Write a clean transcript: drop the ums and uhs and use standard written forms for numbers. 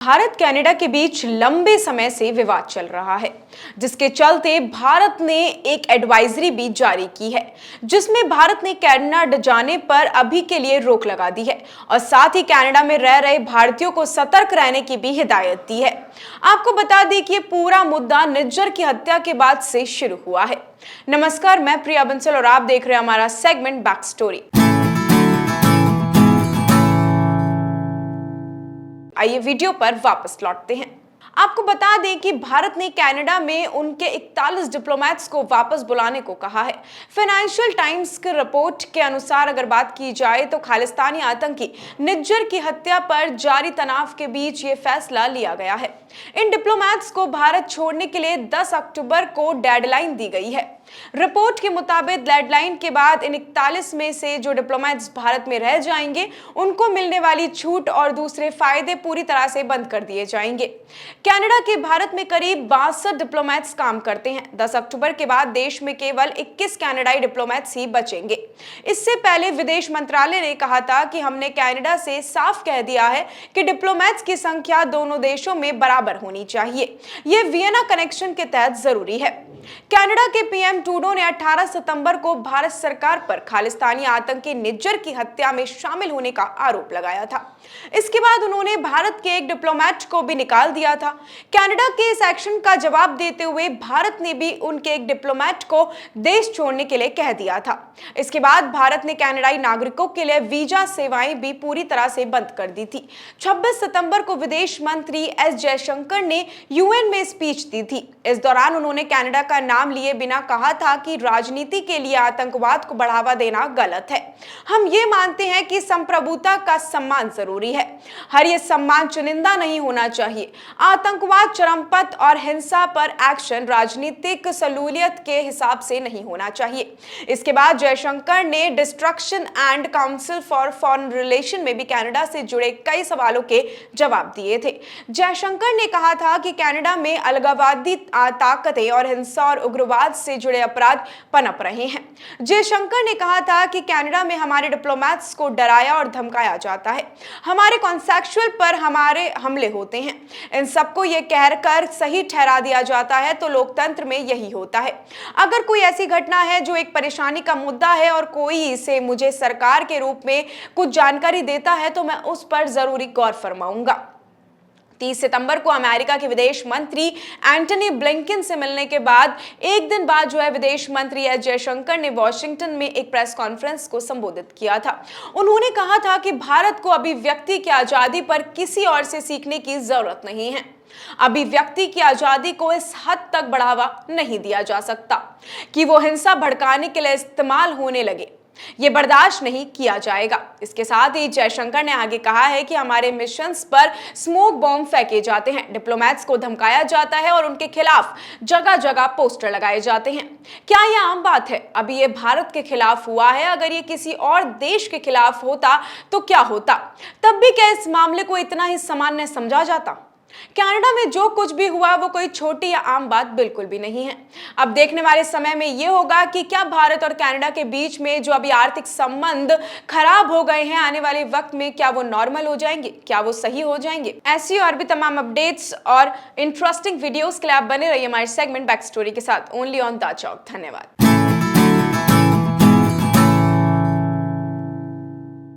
Bharat Canada के बीच लंबे समय से विवाद चल रहा है, जिसके चलते भारत ने एक एडवाइजरी भी जारी की है, जिसमें भारत ने कनाडा जाने पर अभी के लिए रोक लगा दी है और साथ ही कनाडा में रह रहे भारतीयों को सतर्क रहने की भी हिदायत दी है। आपको बता दें कि ये पूरा मुद्दा निज्जर की हत्या के बाद से शुरू हुआ है। नमस्कार, मैं प्रिया बंसल और आप देख रहे हैं हमारा सेगमेंट बैक स्टोरी। आइए वीडियो पर वापस लौटते हैं। आपको बता दें कि भारत ने कनाडा में उनके 41 डिप्लोमेट्स को वापस बुलाने को कहा है। फाइनेंशियल टाइम्स की रिपोर्ट के अनुसार अगर बात की जाए तो खालिस्तानी आतंकी निज्जर की हत्या पर जारी तनाव के बीच ये फैसला लिया गया है। इन डिप्लोमेट्स को भारत छोड़ने के लिए 10 अक्टूबर को डेडलाइन दी गई है। रिपोर्ट के मुताबिक डेडलाइन के बाद इन 41 में से जो डिप्लोमेट्स भारत में रह जाएंगे, उनको मिलने वाली छूट और दूसरे फायदे पूरी तरह से बंद कर दिए जाएंगे। कनाडा के भारत में करीब 62 डिप्लोमेट्स काम करते हैं। 10 अक्टूबर के बाद देश में केवल 21 कनाडाई डिप्लोमेट्स ही बचेंगे। इससे पहले विदेश मंत्रालय ने कहा था कि हमने कनाडा से साफ कह दिया है कि डिप्लोमेट्स की संख्या दोनों देशों में बराबर होनी चाहिए। यह वियना कनेक्शन के तहत जरूरी है। कनाडा के पीएम ट्रूडो ने 18 सितंबर को भारत सरकार पर खालिस्तानी आतंकी निज्जर की हत्या में शामिल होने का आरोप लगाया था। इसके बाद उन्होंने भारत के एक डिप्लोमेट को भी निकाल दिया था। कनाडा के इस एक्शन का जवाब देते हुए भारत ने भी उनके एक डिप्लोमेट को देश छोड़ने के लिए कह दिया था। इसके बाद भारत ने कनाडाई नागरिकों के लिए वीजा सेवाएं भी पूरी तरह से बंद कर दी थी। 26 सितंबर को विदेश मंत्री एस जयशंकर ने यूएन में स्पीच दी थी। इस दौरान उन्होंने कनाडा का नाम लिए बिना कहा था कि राजनीति के लिए आतंकवाद को बढ़ावा देना गलत है। हम ये मानते हैं कि संप्रभुता का सम्मान जरूरी है। हर ये सम्मान चुनिंदा नहीं होना चाहिए। आतंकवाद, चरमपंथ और हिंसा पर एक्शन राजनीतिक सहूलियत के हिसाब से नहीं होना चाहिए। इसके बाद जयशंकर ने destruction and council for foreign relation में भी कनाडा से जुड़े कई सवालों के जवाब दिए थे। जयशंकर ने कहा था कि कनाडा में अलगाववादी ताकतें और हिंसा और उग्रवाद से जुड़े अपराध पनप रहे हैं। जयशंकर ने कहा था कि कनाडा में हमारे डिप्लोमेट्स को डराया और धमकाया जाता है, हमारे कॉन्सेक्सुअल पर हमारे हमले होते हैं। इन सबको ये कहकर सही ठहरा दिया जाता है तो लोकतंत्र में यही होता है। अगर कोई ऐसी घटना है जो एक परेशानी का मुद्दा है और कोई इसे मुझे सरकार के रूप में कुछ जानकारी देता है तो मैं उस पर जरूरी गौर फरमाऊंगा। 30 सितंबर को अमेरिका के विदेश मंत्री एंटनी ब्लिंकन से मिलने के बाद एक दिन बाद विदेश मंत्री एस जयशंकर ने वॉशिंगटन में एक प्रेस कॉन्फ्रेंस को संबोधित किया था। उन्होंने कहा था कि भारत को अभिव्यक्ति की आजादी पर किसी और से सीखने की जरूरत नहीं है। अभिव्यक्ति की आजादी को इस हद तक बढ़ावा नहीं दिया जा सकता कि वो हिंसा भड़काने के लिए इस्तेमाल होने लगे। ये बर्दाश्त नहीं किया जाएगा। इसके साथ ही जयशंकर ने आगे कहा है कि हमारे मिशंस पर स्मोक बॉम्ब फेंके जाते हैं, डिप्लोमेट्स को धमकाया जाता है और उनके खिलाफ जगह जगह पोस्टर लगाए जाते हैं। क्या यह आम बात है? अभी ये भारत के खिलाफ हुआ है, अगर ये किसी और देश के खिलाफ होता तो क्या होता? तब भी क्या इस मामले को इतना ही सामान्य समझा जाता? कनाडा में जो कुछ भी हुआ वो कोई छोटी या आम बात बिल्कुल भी नहीं है। अब देखने वाले समय में ये होगा कि क्या भारत और कनाडा के बीच में जो अभी आर्थिक संबंध खराब हो गए हैं, आने वाले वक्त में क्या वो नॉर्मल हो जाएंगे, क्या वो सही हो जाएंगे? ऐसी और भी तमाम अपडेट्स और इंटरेस्टिंग वीडियोस के लिए आप बने रहिए हमारे सेगमेंट बैक स्टोरी के साथ, ओनली ऑन द चौक। धन्यवाद।